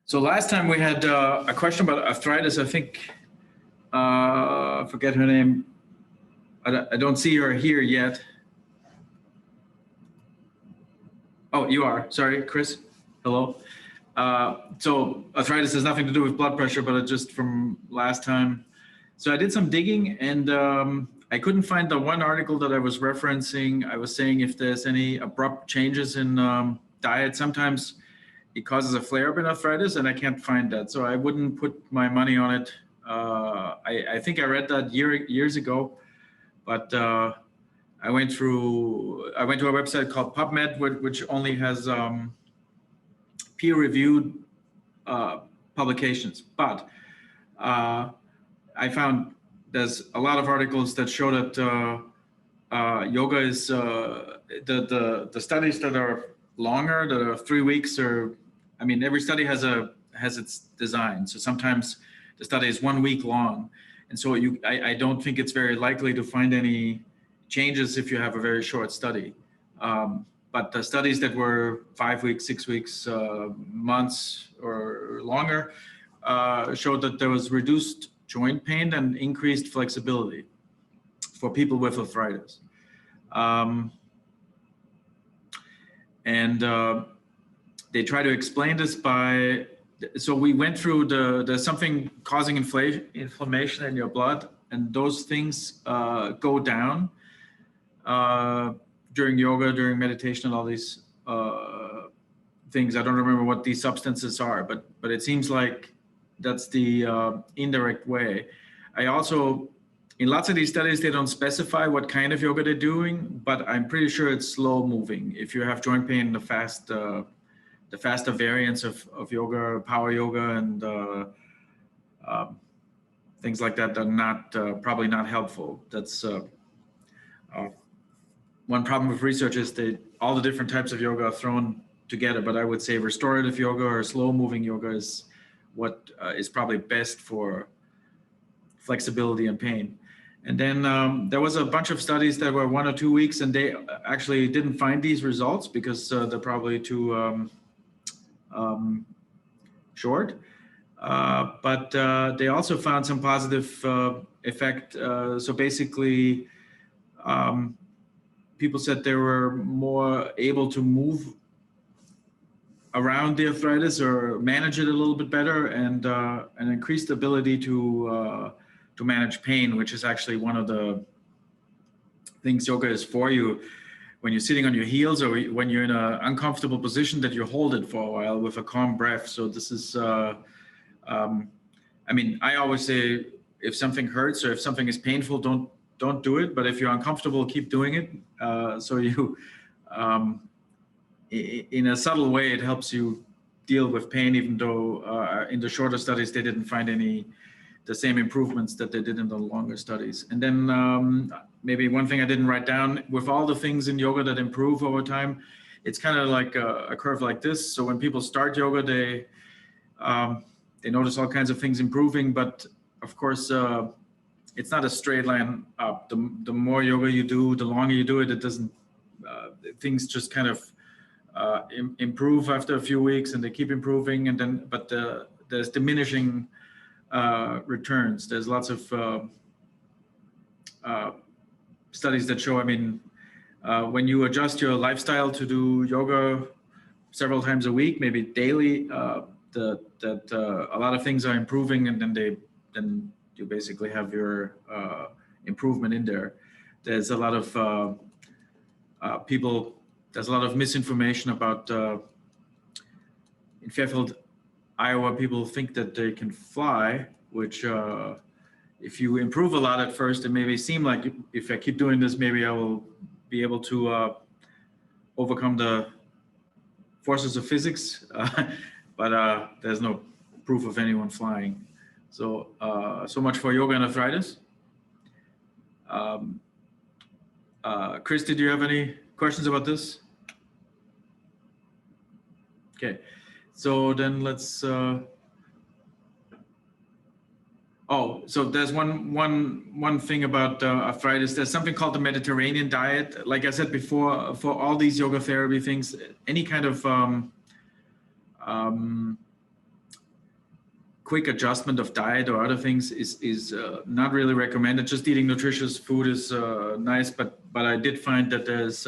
So last time we had a question about arthritis. I think, forget her name. I don't see her here yet. Oh, you are. Sorry, Chris. Hello. So arthritis has nothing to do with blood pressure, but it's just from last time. So I did some digging and I couldn't find the one article that I was referencing. I was saying if there's any abrupt changes in diet, sometimes it causes a flare-up in arthritis, and I can't find that. So I wouldn't put my money on it. I think I read that years ago, but I went to a website called PubMed, which only has peer-reviewed publications. But I found there's a lot of articles that show that yoga is the studies that are longer, that are 3 weeks, or I mean, every study has its design. So sometimes the study is 1 week long, and so I don't think it's very likely to find any changes if you have a very short study. But the studies that were 5 weeks, 6 weeks, months or longer showed that there was reduced joint pain and increased flexibility for people with arthritis. They try to explain this by, so we went through there's something causing inflammation in your blood, and those things go down during yoga, during meditation, and all these things. I don't remember what these substances are, but it seems like that's the indirect way. I also, in lots of these studies, they don't specify what kind of yoga they're doing, but I'm pretty sure it's slow moving. If you have joint pain, the faster variants of yoga, power yoga, and things like that are not probably not helpful. That's one problem with research is that all the different types of yoga are thrown together. But I would say restorative yoga or slow moving yoga is what is probably best for flexibility and pain. And then there was a bunch of studies that were 1 or 2 weeks, and they actually didn't find these results because they're probably too short. But they also found some positive effect. So basically, people said they were more able to move around the arthritis or manage it a little bit better, and an increased ability to manage pain, which is actually one of the things yoga is for you. When you're sitting on your heels or when you're in an uncomfortable position, that you hold it for a while with a calm breath. So this is, I mean, I always say if something hurts or if something is painful, don't do it. But if you're uncomfortable, keep doing it. So you, in a subtle way, it helps you deal with pain, even though in the shorter studies, they didn't find the same improvements that they did in the longer studies. And then maybe one thing I didn't write down, with all the things in yoga that improve over time, it's kind of like a curve like this. So when people start yoga, they notice all kinds of things improving, but of course, it's not a straight line up. The more yoga you do, the longer you do it, it doesn't, things just kind of improve after a few weeks, and they keep improving, and then, but there's diminishing returns. There's lots of studies that show, I mean, when you adjust your lifestyle to do yoga several times a week, maybe daily, that a lot of things are improving, and then you basically have your improvement in there. There's a lot of there's a lot of misinformation about in Fairfield, Iowa, people think that they can fly, which if you improve a lot at first, it maybe seem like if I keep doing this, maybe I will be able to overcome the forces of physics, but there's no proof of anyone flying. So, so much for yoga and arthritis. Chris, did you have any questions about this? Okay, so then let's. Oh, so there's one thing about arthritis. There's something called the Mediterranean diet. Like I said before, for all these yoga therapy things, any kind of quick adjustment of diet or other things is not really recommended. Just eating nutritious food is nice, but I did find that there's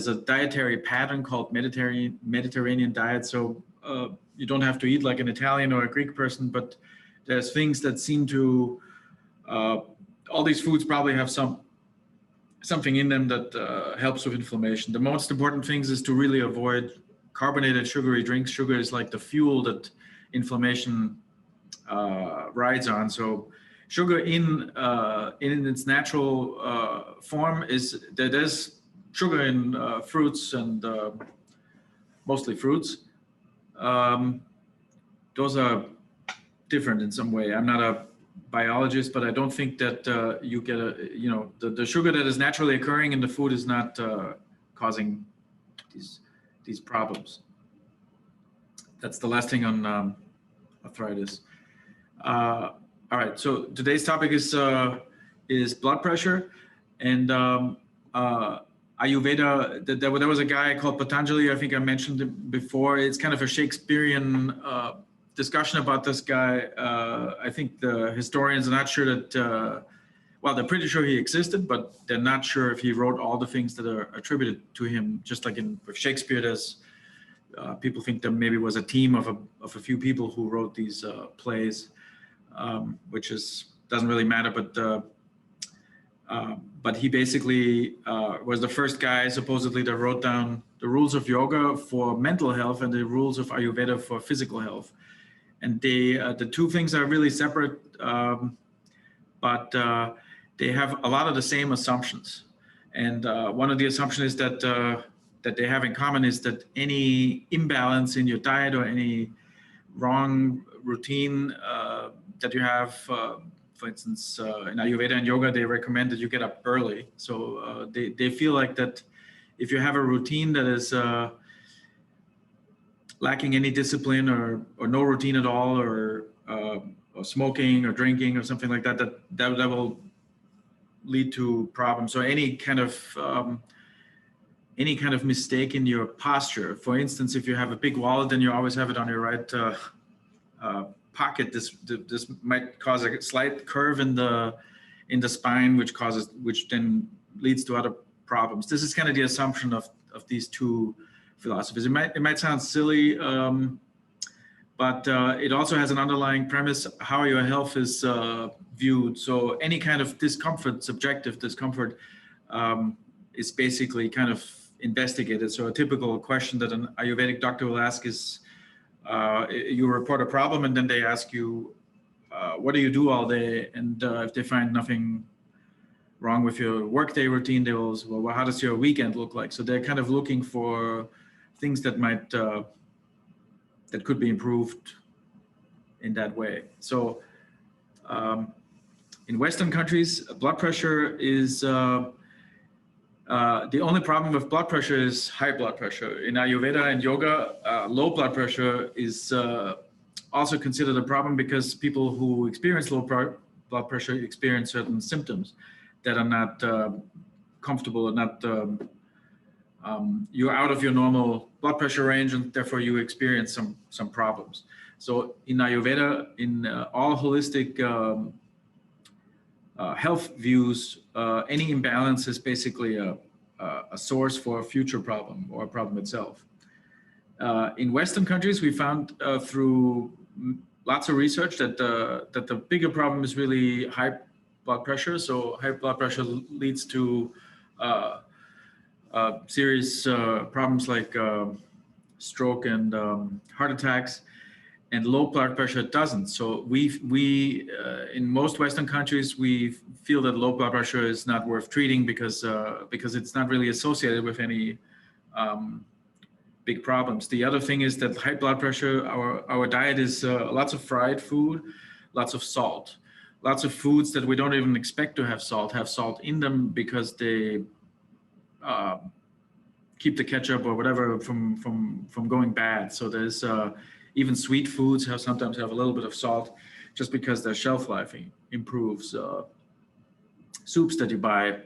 a dietary pattern called Mediterranean diet. So you don't have to eat like an Italian or a Greek person, but there's things that seem to all these foods probably have something in them that helps with inflammation. The most important things is to really avoid carbonated sugary drinks. Sugar is like the fuel that inflammation rides on. So sugar in its natural form is there's sugar in fruits and mostly fruits. Those are different in some way. I'm not a biologist, but I don't think that you get the sugar that is naturally occurring in the food is not causing these problems. That's the last thing on arthritis. All right, so today's topic is blood pressure, and Ayurveda. There was a guy called Patanjali. I think I mentioned it before. It's kind of a Shakespearean discussion about this guy. I think the historians are not sure that. Well, they're pretty sure he existed, but they're not sure if he wrote all the things that are attributed to him. Just like with Shakespeare, there's people think there maybe was a team of a few people who wrote these plays, which doesn't really matter. But he basically was the first guy supposedly that wrote down the rules of yoga for mental health and the rules of Ayurveda for physical health. And the two things are really separate, but they have a lot of the same assumptions. And one of the assumptions is that they have in common is that any imbalance in your diet or any wrong routine that you have, for instance, in Ayurveda and Yoga, they recommend that you get up early. So they feel like that if you have a routine that is lacking any discipline or no routine at all, or smoking or drinking or something like that, that will lead to problems. So any kind of mistake in your posture. For instance, if you have a big wallet, then you always have it on your right pocket. This might cause a slight curve in the spine, which then leads to other problems. This is kind of the assumption of these two philosophies. It might sound silly, but it also has an underlying premise how your health is viewed. So any kind of discomfort, subjective discomfort, is basically kind of investigated. So a typical question that an Ayurvedic doctor will ask is, you report a problem and then they ask you, what do you do all day? And if they find nothing wrong with your workday routine, they will say, well, how does your weekend look like? So they're kind of looking for things that that could be improved in that way. So in Western countries, blood pressure is the only problem with blood pressure is high blood pressure. In Ayurveda and Yoga, low blood pressure is also considered a problem because people who experience low blood pressure experience certain symptoms that are not comfortable and not you're out of your normal blood pressure range, and therefore you experience some problems. So in Ayurveda, in all holistic health views, any imbalance is basically a source for a future problem or a problem itself. In Western countries, we found through lots of research that the bigger problem is really high blood pressure. So high blood pressure leads to serious problems like stroke and heart attacks, and low blood pressure doesn't. So we in most Western countries, we feel that low blood pressure is not worth treating because it's not really associated with any big problems. The other thing is that high blood pressure, our diet is lots of fried food, lots of salt, lots of foods that we don't even expect to have salt in them because they keep the ketchup or whatever from going bad. So there's even sweet foods sometimes have a little bit of salt just because their shelf life improves. Soups that you buy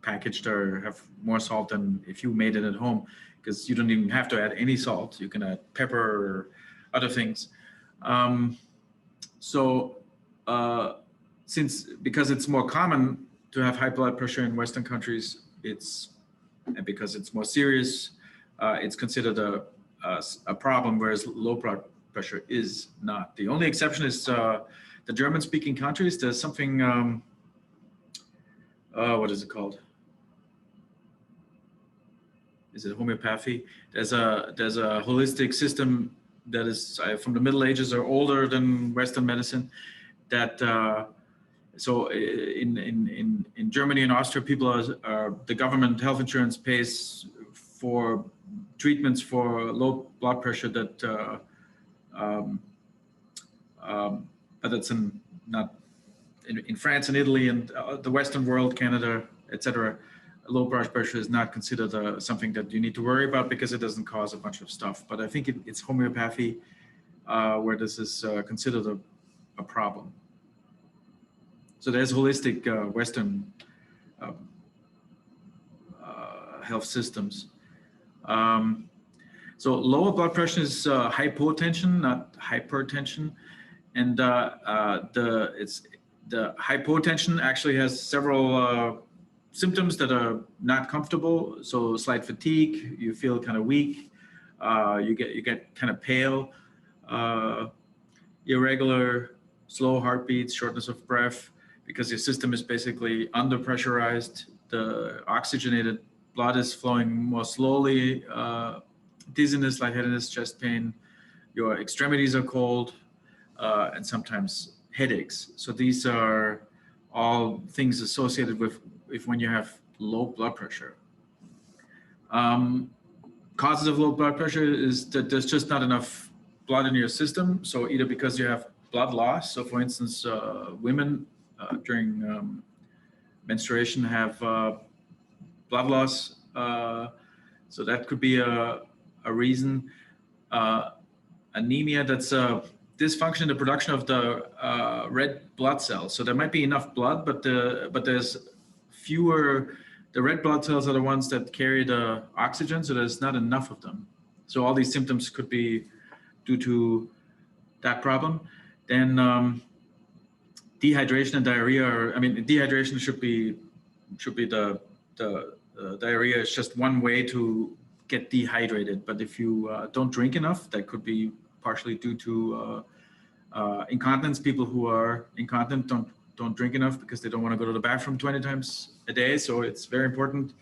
packaged have more salt than if you made it at home, because you don't even have to add any salt. You can add pepper or other things. Um, so because it's more common to have high blood pressure in Western countries, and because it's more serious, it's considered a problem, whereas low blood pressure is not. The only exception is the German-speaking countries. There's something, what is it called? Is it homeopathy? There's a holistic system that is from the Middle Ages or older than Western medicine. That so in Germany and Austria, the government health insurance pays for treatments for low blood pressure but that's not in France and Italy and the Western world, Canada, etc. Low blood pressure is not considered something that you need to worry about because it doesn't cause a bunch of stuff. But I think it's homeopathy where this is considered a problem. So there's holistic Western health systems. So lower blood pressure is hypotension, not hypertension, and the hypotension actually has several symptoms that are not comfortable. So slight fatigue, you feel kind of weak, you get kind of pale, irregular, slow heartbeats, shortness of breath, because your system is basically under pressurized. The oxygenated blood is flowing more slowly. Dizziness, lightheadedness, chest pain. Your extremities are cold, and sometimes headaches. So these are all things associated with when you have low blood pressure. Causes of low blood pressure is that there's just not enough blood in your system. So either because you have blood loss. So for instance, women during menstruation have blood loss. So that could be a reason. Anemia, that's a dysfunction in the production of the red blood cells. So there might be enough blood, but there's fewer. The red blood cells are the ones that carry the oxygen, so there's not enough of them. So all these symptoms could be due to that problem. Then dehydration and diarrhea. Dehydration should be the diarrhea is just one way to get dehydrated. But if you don't drink enough, that could be partially due to incontinence. People who are incontinent don't drink enough because they don't want to go to the bathroom 20 times a day. So it's very important,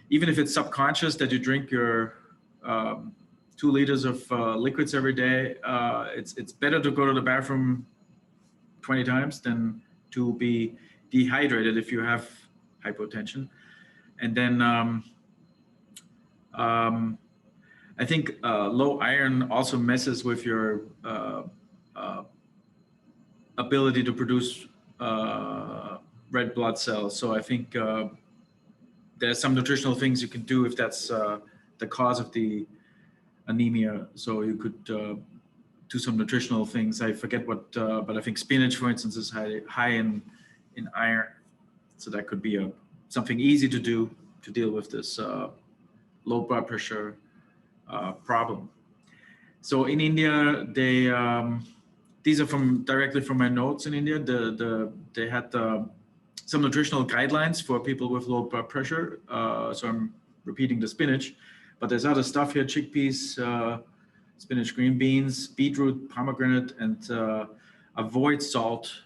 even if it's subconscious, that you drink your 2 liters of liquids every day. It's better to go to the bathroom 20 times than to be dehydrated if you have hypotension. And then I think low iron also messes with your ability to produce red blood cells. So I think there's some nutritional things you can do if that's the cause of the anemia. So you could do some nutritional things. I forget what, but I think spinach, for instance, is high in iron. So that could be something easy to do to deal with this low blood pressure problem. So in India, these are directly from my notes in India. They had some nutritional guidelines for people with low blood pressure. So I'm repeating the spinach, but there's other stuff here: chickpeas, spinach, green beans, beetroot, pomegranate, and avoid salt,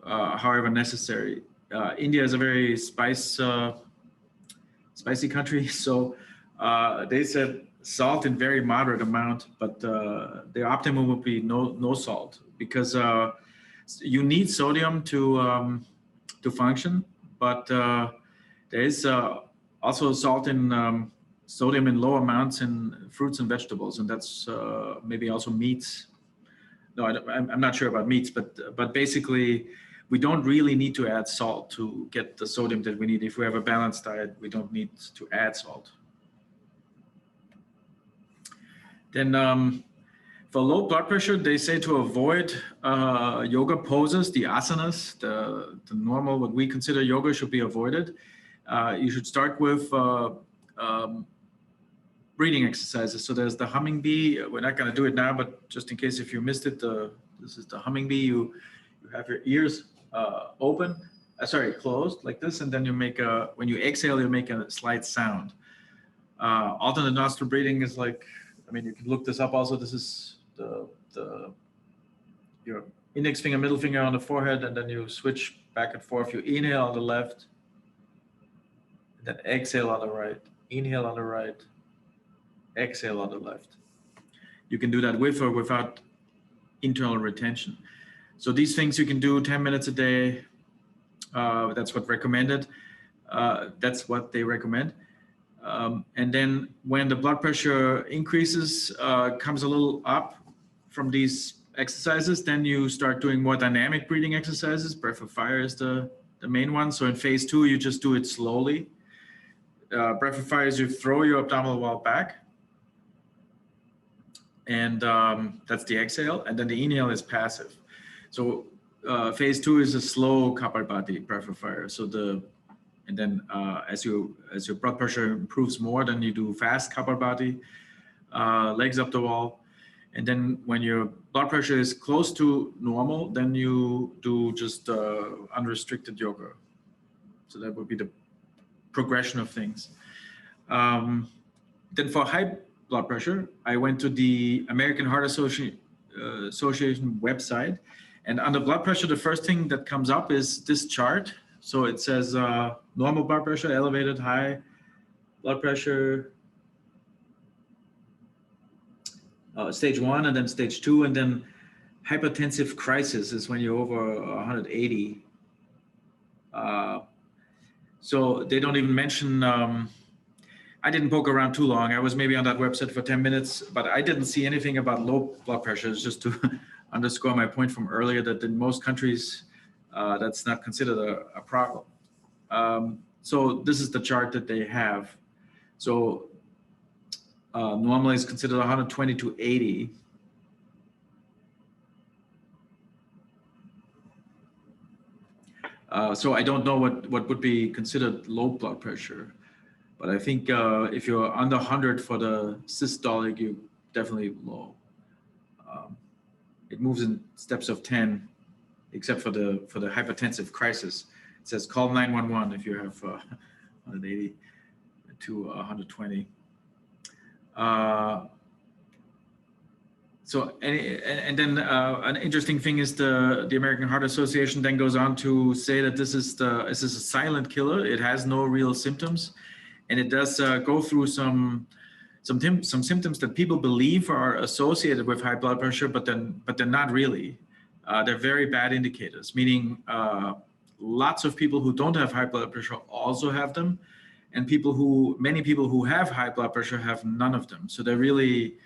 however necessary. India is a very spicy country, so they said salt in very moderate amount, but the optimum would be no salt, because you need sodium to function, but there is also sodium in low amounts in fruits and vegetables, and that's maybe also meats. No, I'm not sure about meats, but basically we don't really need to add salt to get the sodium that we need. If we have a balanced diet, we don't need to add salt. Then for low blood pressure, they say to avoid yoga poses, the asanas, the normal, what we consider yoga, should be avoided. You should start with breathing exercises. So there's the humming bee. We're not going to do it now, but just in case if you missed it, this is the humming bee. You have your ears open, closed like this, and then you make when you exhale, you make a slight sound. Alternate nostril breathing is like, I mean, you can look this up also. This is your index finger, middle finger on the forehead, and then you switch back and forth. You inhale on the left, and then exhale on the right. Inhale on the right, exhale on the left. You can do that with or without internal retention. So these things you can do 10 minutes a day. That's what recommended. That's what they recommend. And then when the blood pressure increases, comes a little up from these exercises, then you start doing more dynamic breathing exercises. Breath of fire is the main one. So in phase 2, you just do it slowly. Breath of fire is you throw your abdominal wall back. And that's the exhale. And then the inhale is passive. So phase 2 is a slow Kapalbhati, breath of fire. So and then as your blood pressure improves more, then you do fast Kapalbhati, legs up the wall. And then when your blood pressure is close to normal, then you do just unrestricted yoga. So that would be the progression of things. Then for high blood pressure, I went to the American Heart Association website. And under blood pressure, the first thing that comes up is this chart. So it says normal blood pressure, elevated, high blood pressure, stage 1, and then stage 2, and then hypertensive crisis is when you're over 180. So they don't even mention, I didn't poke around too long. I was maybe on that website for 10 minutes, but I didn't see anything about low blood pressure. It's just to underscore my point from earlier that in most countries, that's not considered a problem. So this is the chart that they have. So normally it's considered 120 to 80. So I don't know what would be considered low blood pressure, but I think if you're under 100 for the systolic, you're definitely low. It moves in steps of 10, except for the hypertensive crisis. It says call 911 if you have 180 to 120. So and then an interesting thing is the American Heart Association then goes on to say that this is a silent killer. It has no real symptoms, and it does go through some symptoms that people believe are associated with high blood pressure, but they're not really. They're very bad indicators. Meaning, lots of people who don't have high blood pressure also have them, and many people who have high blood pressure have none of them. So they're really.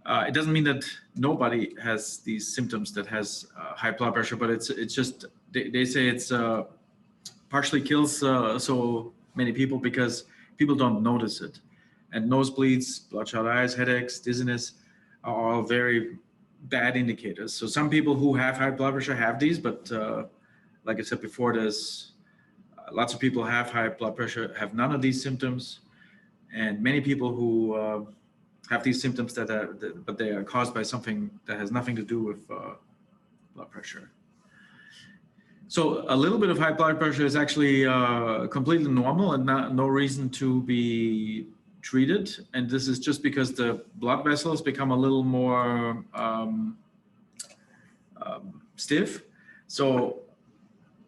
It doesn't mean that nobody has these symptoms that has high blood pressure, but it's just they say it's partially kills so many people because people don't notice it. And nosebleeds, bloodshot eyes, headaches, dizziness are all very bad indicators. So some people who have high blood pressure have these, but like I said before, there's lots of people have high blood pressure, have none of these symptoms, and many people who have these symptoms but they are caused by something that has nothing to do with blood pressure. So a little bit of high blood pressure is actually completely normal and no reason to be treated. And this is just because the blood vessels become a little more stiff. So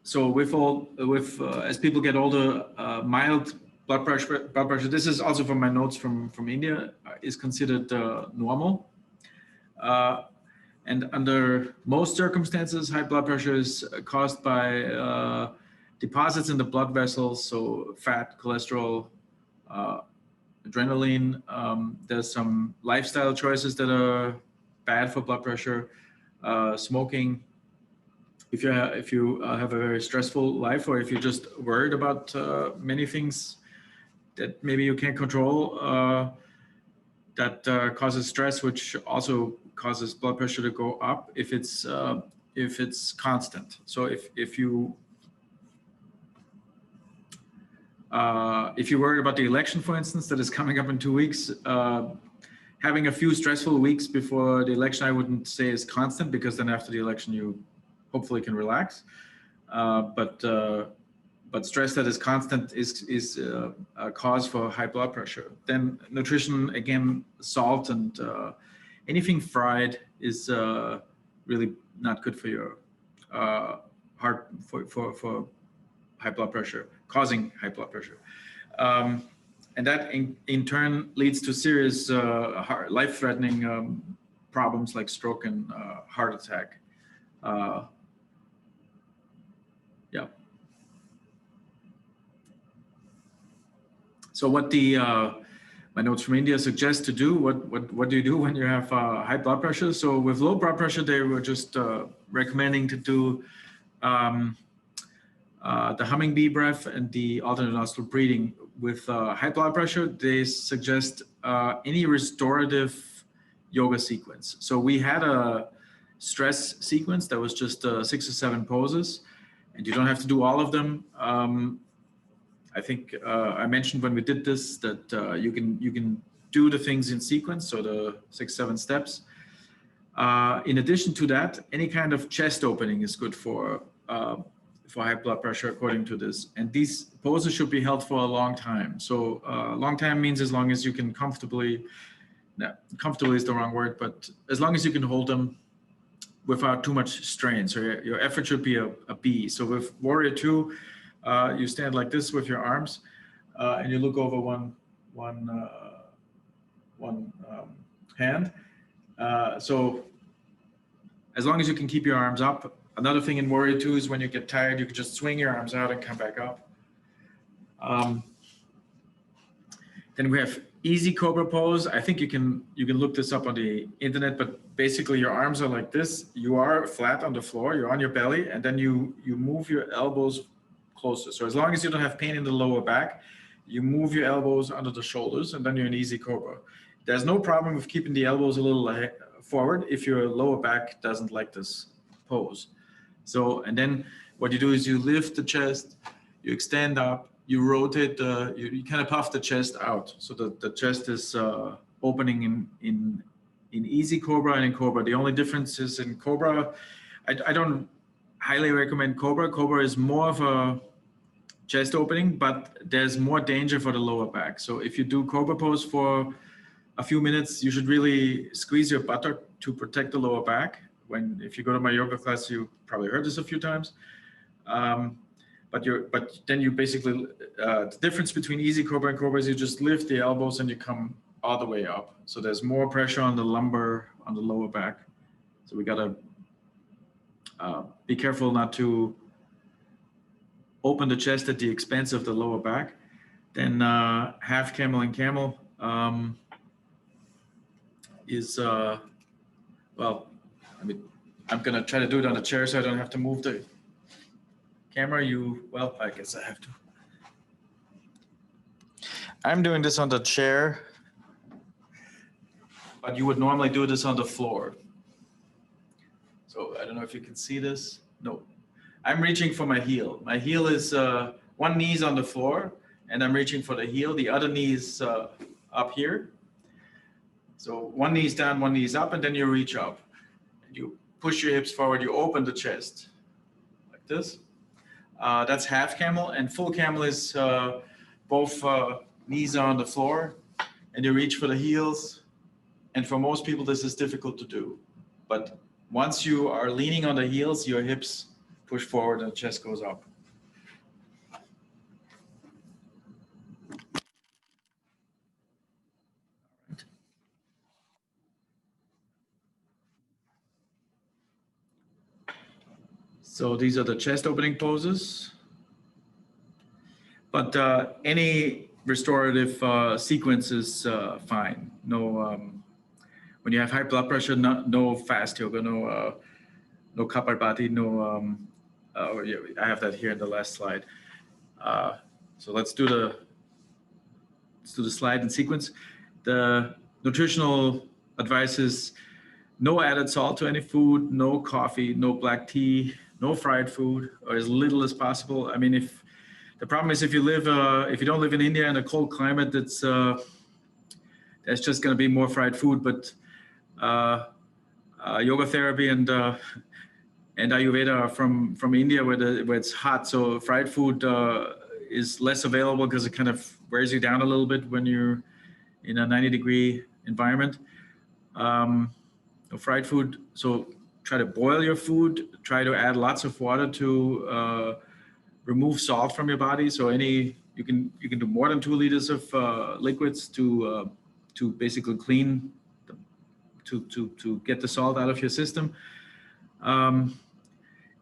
as people get older, mild blood pressure. This is also from my notes from India. Is considered normal. And under most circumstances, high blood pressure is caused by deposits in the blood vessels, so fat, cholesterol, adrenaline. There's some lifestyle choices that are bad for blood pressure. Smoking. If you have a very stressful life, or if you're just worried about many things that maybe you can't control, that causes stress, which also causes blood pressure to go up if it's constant. So if you If you're worried about the election, for instance, that is coming up in 2 weeks, having a few stressful weeks before the election, I wouldn't say is constant, because then after the election, you hopefully can relax. But stress that is constant is a cause for high blood pressure. Then nutrition, again, salt and anything fried is really not good for your heart, for high blood pressure, causing high blood pressure. And that in turn leads to serious life-threatening problems like stroke and heart attack. Yeah. So what my notes from India suggest to do, what do you do when you have high blood pressure? So with low blood pressure, they were just recommending to do the humming bee breath and the alternate nostril breathing. With high blood pressure, they suggest any restorative yoga sequence. So we had a stress sequence that was just 6 or 7 poses, and you don't have to do all of them. I think I mentioned when we did this that you can do the things in sequence, so the 6, 7 steps. In addition to that, any kind of chest opening is good for high blood pressure, according to this. And these poses should be held for a long time. So long time means as long as you can comfortably is the wrong word, but as long as you can hold them without too much strain. So your effort should be a B. So with Warrior 2, you stand like this with your arms, and you look over one hand. So as long as you can keep your arms up. Another thing in Warrior 2 is when you get tired, you can just swing your arms out and come back up. Then we have easy cobra pose. I think you can look this up on the internet, but basically your arms are like this. You are flat on the floor, you're on your belly, and then you move your elbows closer. So as long as you don't have pain in the lower back, you move your elbows under the shoulders, and then you're in easy cobra. There's no problem with keeping the elbows a little forward if your lower back doesn't like this pose. So, and then what you do is you lift the chest, you extend up, you rotate you kind of puff the chest out. So the chest is opening in easy cobra and in cobra. The only difference is in cobra, I don't highly recommend cobra. Cobra is more of a chest opening, but there's more danger for the lower back. So if you do cobra pose for a few minutes, you should really squeeze your buttock to protect the lower back. If you go to my yoga class, you probably heard this a few times. But then you basically, the difference between easy cobra and cobra is you just lift the elbows and you come all the way up. So there's more pressure on the lumbar, on the lower back. So we gotta be careful not to open the chest at the expense of the lower back. Then half camel and camel is, well, I'm gonna try to do it on a chair so I don't have to move the camera. Well, I guess I have to. I'm doing this on the chair, but you would normally do this on the floor. So I don't know if you can see this. No, I'm reaching for my heel. My heel is, one knee is on the floor and I'm reaching for the heel. The other knee is up here. So one knee is down, one knee is up, and then you reach up. And you push your hips forward, you open the chest like this. That's half camel, and full camel is both knees are on the floor and you reach for the heels. And for most people, this is difficult to do. But once you are leaning on the heels, your hips push forward and the chest goes up. So these are the chest opening poses. But any restorative sequence is fine. No, when you have high blood pressure, no fast yoga, no Kapalbhati, no. Yeah, I have that here in the last slide. So let's do the slide in sequence. The nutritional advice is no added salt to any food, no coffee, no black tea, no fried food, or as little as possible. I mean, if The problem is if you don't live in India in a cold climate, that's just going to be more fried food. But yoga therapy and Ayurveda are from India where it's hot, so fried food is less available because it kind of wears you down a little bit when you're in a 90-degree environment. Fried food, so try to boil your food, try to add lots of water to remove salt from your body. So you can do more than 2 liters of liquids to basically clean, to get the salt out of your system. And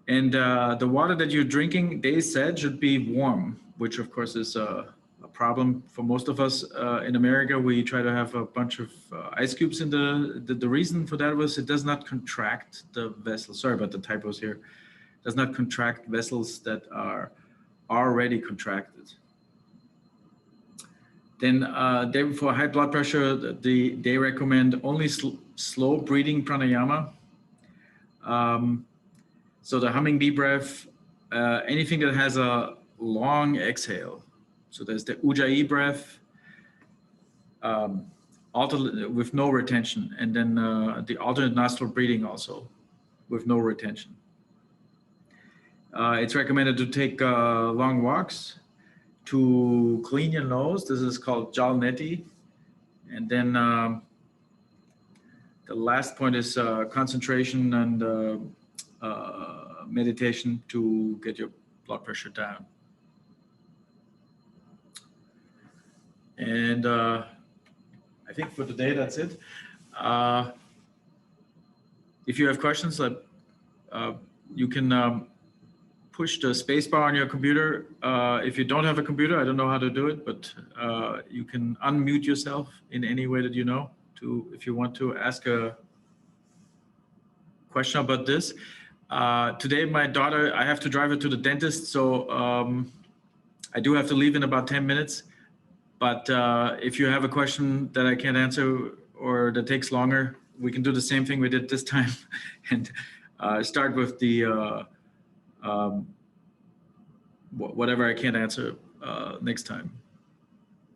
the water that you're drinking, they said, should be warm, which of course is a problem for most of us in America. We try to have a bunch of ice cubes in the reason for that was it does not contract the vessels. Sorry about the typos here. It does not contract vessels that are already contracted. Then for high blood pressure, they recommend only slow breathing pranayama. So the humming deep breath, anything that has a long exhale. So there's the Ujjayi breath, with no retention, and then the alternate nostril breathing also with no retention. It's recommended to take long walks, to clean your nose. This is called jal neti. And then the last point is concentration and meditation to get your blood pressure down. And I think for today, that's it. If you have questions, you can push the spacebar on your computer. If you don't have a computer, I don't know how to do it, but you can unmute yourself in any way that you know if you want to ask a question about this. Today, my daughter, I have to drive her to the dentist, so I do have to leave in about 10 minutes. But if you have a question that I can't answer or that takes longer, we can do the same thing we did this time and start with the whatever I can't answer next time.